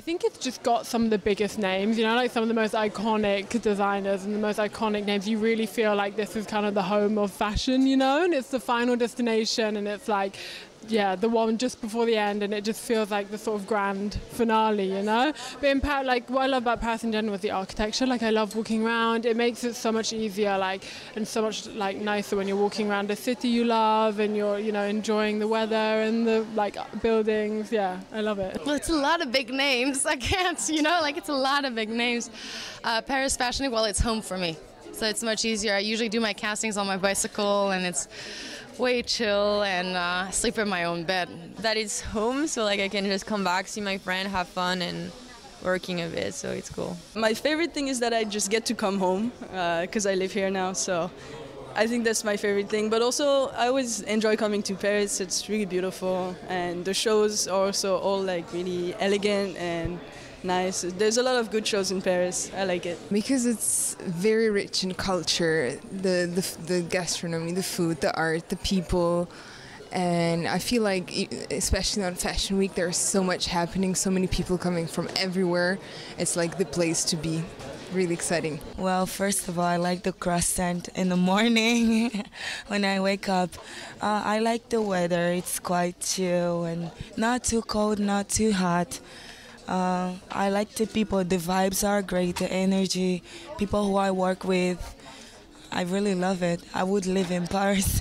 think it's just got some of the biggest names, you know, like some of the most iconic designers and the most iconic names. You really feel like this is kind of the home of fashion, you know, and it's the final destination, and it's like, yeah, the one just before the end, and it just feels like the sort of grand finale, you know. But in Paris, like, what I love about Paris in general is the architecture. Like, I love walking around. It makes it so much easier, like, and so much like nicer when you're walking around a city you love, and you're, you know, enjoying the weather and the like buildings. Yeah, I love it. Well, it's a lot of big names. I can't, you know, like, it's a lot of big names. Paris Fashion Week, well, it's home for me, so it's much easier. I usually do my castings on my bicycle, and it's way chill, and sleep in my own bed. That is home, so like I can just come back, see my friend, have fun, and working a bit, so it's cool. My favorite thing is that I just get to come home because I live here now, so I think that's my favorite thing. But also, I always enjoy coming to Paris. It's really beautiful, and the shows are also all like really elegant and nice. There's a lot of good shows in Paris. I like it. Because it's very rich in culture, the gastronomy, the food, the art, the people. And I feel like, especially on Fashion Week, there's so much happening, so many people coming from everywhere. It's like the place to be. Really exciting. Well, first of all, I like the croissant in the morning when I wake up. I like the weather. It's quite chill and not too cold, not too hot. I like the people. The vibes are great, the energy, people who I work with. I really love it. I would live in Paris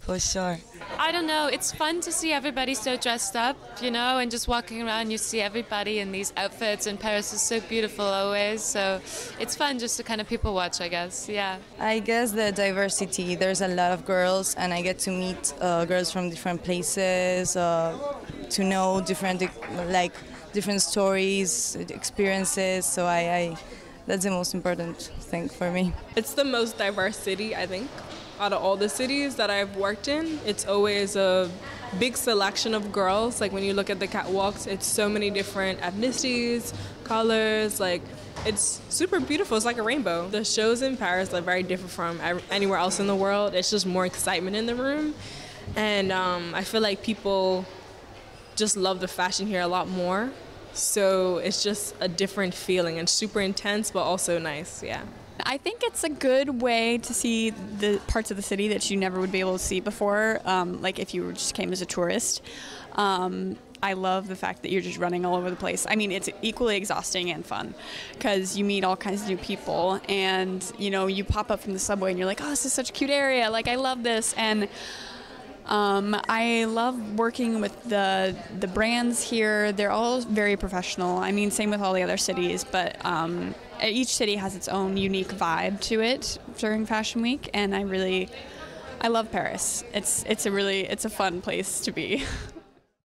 for sure. I don't know, it's fun to see everybody so dressed up, you know, and just walking around you see everybody in these outfits, and Paris is so beautiful always, so it's fun just to kind of people watch, I guess, yeah. I guess the diversity, there's a lot of girls, and I get to meet girls from different places, to know different stories, experiences, so that's the most important thing for me. It's the most diverse city, I think. Out of all the cities that I've worked in, it's always a big selection of girls. Like when you look at the catwalks, it's so many different ethnicities, colors, like it's super beautiful. It's like a rainbow. The shows in Paris are very different from anywhere else in the world. It's just more excitement in the room. And I feel like people just love the fashion here a lot more. So it's just a different feeling and super intense, but also nice, yeah. I think it's a good way to see the parts of the city that you never would be able to see before, like if you just came as a tourist. I love the fact that you're just running all over the place. I mean, it's equally exhausting and fun because you meet all kinds of new people, and you know, you pop up from the subway and you're like, oh, this is such a cute area, like I love this. And I love working with the brands here. They're all very professional. I mean, same with all the other cities, but each city has its own unique vibe to it during Fashion Week, and I love Paris. It's a fun place to be.